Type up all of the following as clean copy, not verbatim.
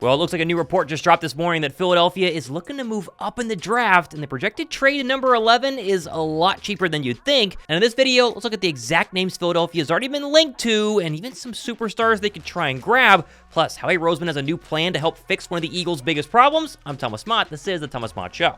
Well, it looks like a new report just dropped this morning that Philadelphia is looking to move up in the draft, and the projected trade in number 11 is a lot cheaper than you'd think. And in this video, let's look at the exact names Philadelphia has already been linked to, and even some superstars they could try and grab. Plus, Howie Roseman has a new plan to help fix one of the Eagles' biggest problems. I'm Thomas Mott. This is the Thomas Mott Show.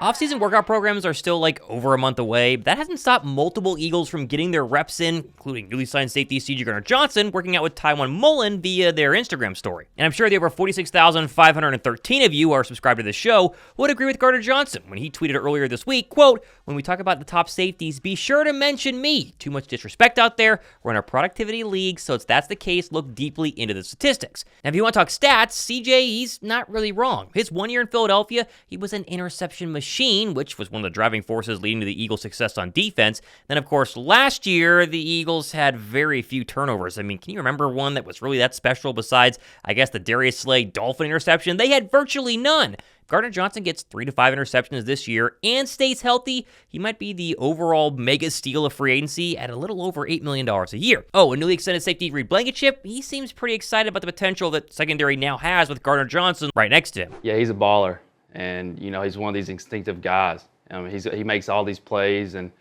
Offseason workout programs are still like over a month away, but that hasn't stopped multiple Eagles from getting their reps in, including newly signed safety CJ Johnson working out with Tywone Mullen via their Instagram story. And I'm sure the over 46,513 of you who are subscribed to this show would agree with Gardner Johnson when he tweeted earlier this week, quote, "When we talk about the top safeties, be sure to mention me. Too much disrespect out there. We're in a productivity league, so if that's the case, look deeply into the statistics." Now, if you want to talk stats, CJ, he's not really wrong. His 1 year in Philadelphia, he was an interception machine, which was one of the driving forces leading to the Eagles' success on defense. Then, of course, last year, the Eagles had very few turnovers. I mean, can you remember one that was really that special besides, I guess, the Darius Slay Dolphin interception? They had virtually none. Gardner Johnson gets 3 to 5 interceptions this year and stays healthy. He might be the overall mega steal of free agency at a little over $8 million a year. Oh, a newly extended safety Reed Blakenship, he seems pretty excited about the potential that secondary now has with Gardner Johnson right next to him. Yeah, he's a baller. And, he's one of these instinctive guys. He makes all these plays, and,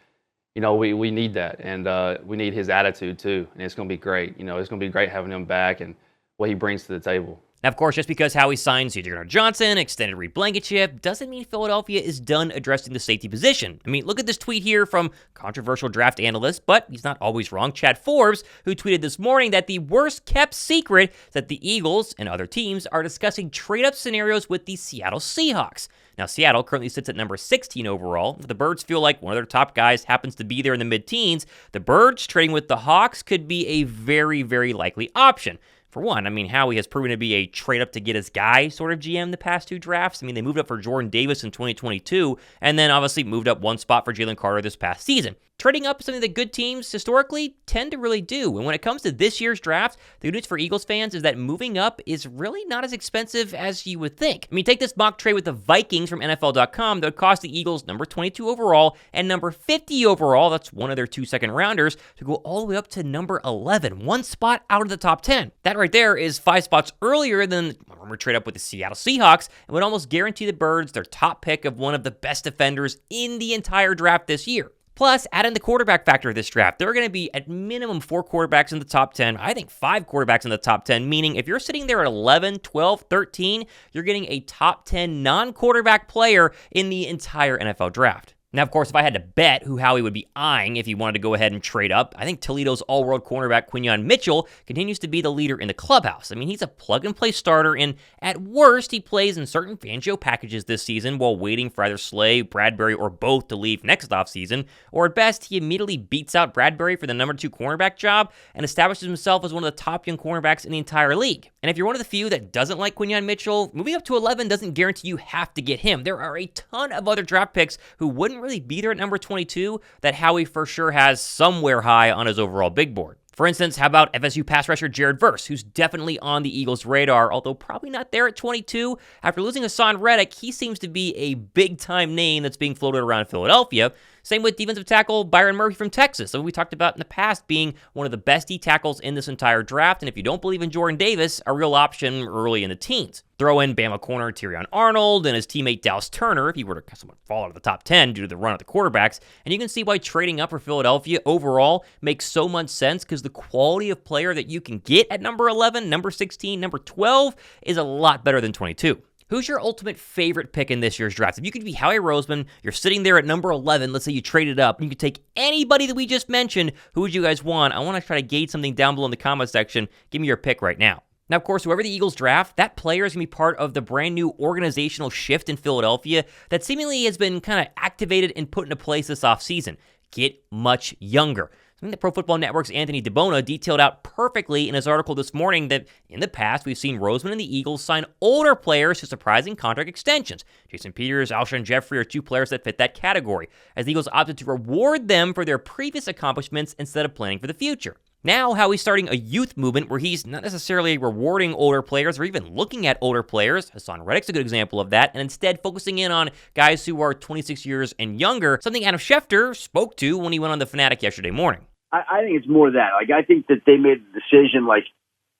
we need that. And we need his attitude, too. And it's going to be great. It's going to be great having him back and what he brings to the table. Now, of course, just because Howie signed CJ Johnson, extended Reed Blakenship, doesn't mean Philadelphia is done addressing the safety position. I mean, look at this tweet here from controversial draft analyst, but he's not always wrong, Chad Forbes, who tweeted this morning that the worst-kept secret is that the Eagles and other teams are discussing trade-up scenarios with the Seattle Seahawks. Now, Seattle currently sits at number 16 overall. If the Birds feel like one of their top guys happens to be there in the mid-teens, the Birds trading with the Hawks could be a very, very likely option. For one, I mean, Howie has proven to be a trade-up to get his guy sort of GM the past 2 drafts. I mean, they moved up for Jordan Davis in 2022, and then obviously moved up 1 spot for Jalen Carter this past season. Trading up is something that good teams historically tend to really do. And when it comes to this year's draft, the good news for Eagles fans is that moving up is really not as expensive as you would think. I mean, take this mock trade with the Vikings from NFL.com that would cost the Eagles number 22 overall and number 50 overall, that's one of their 2 second rounders, to go all the way up to number 11, 1 spot out of the top 10. That right there is 5 spots earlier than a rumored trade up with the Seattle Seahawks and would almost guarantee the Birds their top pick of one of the best defenders in the entire draft this year. Plus, add in the quarterback factor of this draft. There are going to be at minimum 4 quarterbacks in the top 10. I think 5 quarterbacks in the top 10, meaning if you're sitting there at 11, 12, 13, you're getting a top 10 non-quarterback player in the entire NFL draft. Now, of course, if I had to bet who Howie would be eyeing if he wanted to go ahead and trade up, I think Toledo's all-world cornerback Quinyon Mitchell continues to be the leader in the clubhouse. I mean, he's a plug-and-play starter, and at worst, he plays in certain Fangio packages this season while waiting for either Slay, Bradbury, or both to leave next offseason, or at best, he immediately beats out Bradbury for the number 2 cornerback job and establishes himself as one of the top young cornerbacks in the entire league. And if you're one of the few that doesn't like Quinyon Mitchell, moving up to 11 doesn't guarantee you have to get him. There are a ton of other draft picks who wouldn't really be there at number 22 that Howie for sure has somewhere high on his overall big board. For instance, how about FSU pass rusher Jared Verse, who's definitely on the Eagles' radar, although probably not there at 22. After losing Haason Reddick, he seems to be a big-time name that's being floated around Philadelphia. Same with defensive tackle Byron Murphy from Texas, who we talked about in the past being one of the best D-tackles in this entire draft, and if you don't believe in Jordan Davis, a real option early in the teens. Throw in Bama corner Tyrion Arnold and his teammate Dallas Turner if he were to somewhat fall out of the top 10 due to the run of the quarterbacks, and you can see why trading up for Philadelphia overall makes so much sense because the quality of player that you can get at number 11, number 16, number 12 is a lot better than 22. Who's your ultimate favorite pick in this year's draft? If you could be Howie Roseman, you're sitting there at number 11, let's say you traded up, and you could take anybody that we just mentioned, who would you guys want? I want to try to gauge something down below in the comment section. Give me your pick right now. Now, of course, whoever the Eagles draft, that player is going to be part of the brand new organizational shift in Philadelphia that seemingly has been kind of activated and put into place this offseason. Get much younger. Something that Pro Football Network's Anthony DiBona detailed out perfectly in his article this morning that in the past we've seen Roseman and the Eagles sign older players to surprising contract extensions. Jason Peters, Alshon Jeffrey are 2 players that fit that category, as the Eagles opted to reward them for their previous accomplishments instead of planning for the future. Now, Howie's starting a youth movement where he's not necessarily rewarding older players or even looking at older players. Haason Reddick's a good example of that, and instead focusing in on guys who are 26 years and younger, something Adam Schefter spoke to when he went on The Fanatic yesterday morning. I think it's more that. Like, I think that they made the decision, like,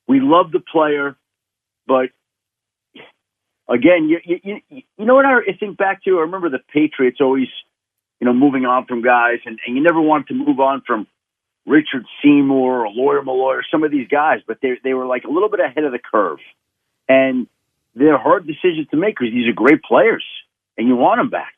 we love the player, but again, you know what I think back to? I remember the Patriots always, moving on from guys, and you never wanted to move on from Richard Seymour or Lawyer Malloy or some of these guys, but they were like a little bit ahead of the curve. And they're hard decisions to make because these are great players and you want them back.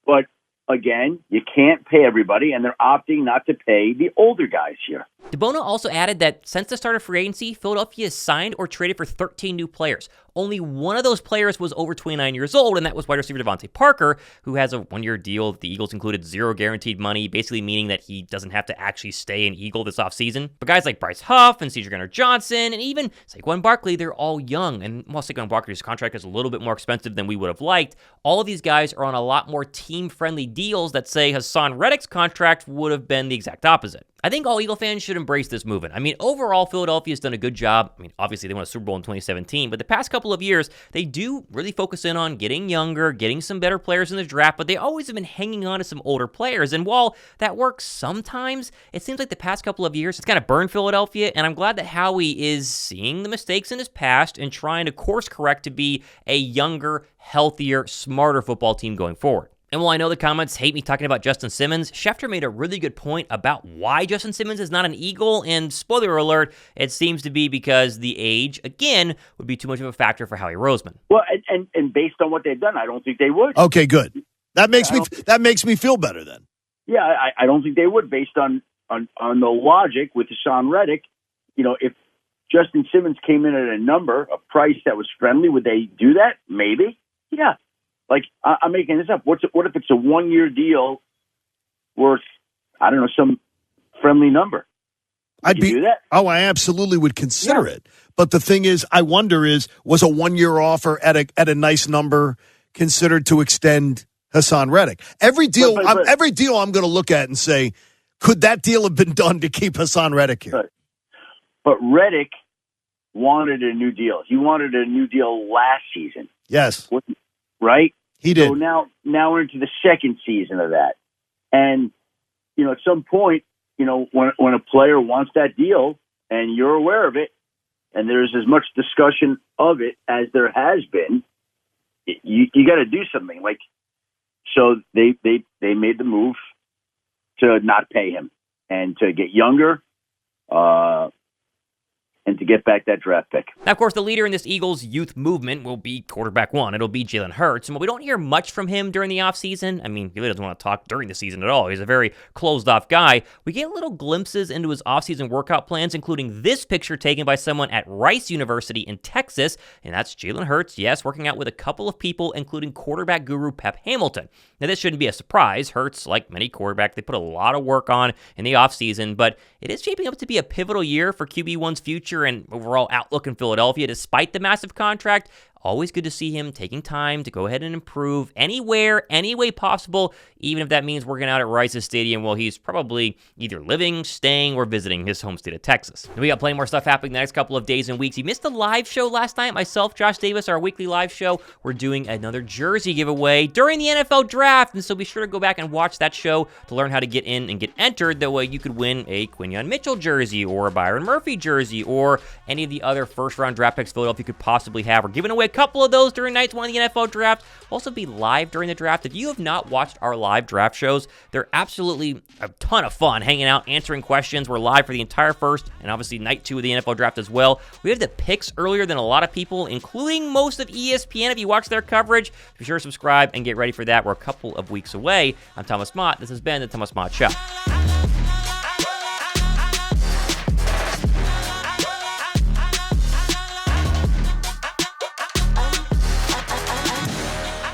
But again, you can't pay everybody, and they're opting not to pay the older guys here. DeBono also added that since the start of free agency, Philadelphia has signed or traded for 13 new players. Only one of those players was over 29 years old, and that was wide receiver Devontae Parker, who has a one-year deal. The Eagles included zero guaranteed money, basically meaning that he doesn't have to actually stay an Eagle this offseason. But guys like Bryce Huff and CJ Johnson and even Saquon Barkley, they're all young. And while Saquon Barkley's contract is a little bit more expensive than we would have liked, all of these guys are on a lot more team-friendly deals that say Haason Reddick's contract would have been the exact opposite. I think all Eagle fans should embrace this movement. I mean, overall, Philadelphia's done a good job. I mean, obviously, they won a Super Bowl in 2017, but the past couple of years, they do really focus in on getting younger, getting some better players in the draft, but they always have been hanging on to some older players. And while that works sometimes, it seems like the past couple of years, it's kind of burned Philadelphia, and I'm glad that Howie is seeing the mistakes in his past and trying to course correct to be a younger, healthier, smarter football team going forward. And while I know the comments hate me talking about Justin Simmons, Schefter made a really good point about why Justin Simmons is not an Eagle, and spoiler alert, it seems to be because the age, again, would be too much of a factor for Howie Roseman. Well, and based on what they've done, I don't think they would. Okay, good. That makes me feel better then. Yeah, I don't think they would, based on the logic with Haason Reddick. If Justin Simmons came in at a price that was friendly, would they do that? Maybe. Yeah. Like, I'm making this up. What if it's a 1-year deal worth, I don't know, some friendly number? Would you do that? Oh, I absolutely would consider it. But the thing is, I wonder was a 1-year offer at a nice number considered to extend Haason Reddick? Every deal I'm going to look at and say, could that deal have been done to keep Haason Reddick here? But Reddick wanted a new deal. He wanted a new deal last season. Yes. Right? He did. So now we're into the second season of that. And, at some point, when a player wants that deal and you're aware of it and there's as much discussion of it as there has been, you got to do something. Like, so they made the move to not pay him and to get younger, and to get back that draft pick. Now, of course, the leader in this Eagles youth movement will be quarterback one. It'll be Jalen Hurts. And while we don't hear much from him during the offseason, I mean, he really doesn't want to talk during the season at all. He's a very closed-off guy. We get little glimpses into his offseason workout plans, including this picture taken by someone at Rice University in Texas. And that's Jalen Hurts, yes, working out with a couple of people, including quarterback guru Pep Hamilton. Now, this shouldn't be a surprise. Hurts, like many quarterbacks, they put a lot of work on in the offseason, but it is shaping up to be a pivotal year for QB1's future and overall outlook in Philadelphia, despite the massive contract. Always good to see him taking time to go ahead and improve anywhere, any way possible, even if that means working out at Rice's Stadium while he's probably either living, staying, or visiting his home state of Texas. And we got plenty more stuff happening the next couple of days and weeks. He missed the live show last night. Myself, Josh Davis, our weekly live show. We're doing another jersey giveaway during the NFL draft, and so be sure to go back and watch that show to learn how to get in and get entered. That way you could win a Quinyon Mitchell jersey or a Byron Murphy jersey or any of the other first-round draft picks Philadelphia could possibly have. We're giving away couple of those during nights one of the NFL draft. We'll also be live during the draft. If you have not watched our live draft shows, they're absolutely a ton of fun hanging out, answering questions. We're live for the entire first and obviously night 2 of the NFL draft as well. We have the picks earlier than a lot of people, including most of ESPN. If you watch their coverage, be sure to subscribe and get ready for that. We're a couple of weeks away. I'm Thomas Mott. This has been the Thomas Mott Show.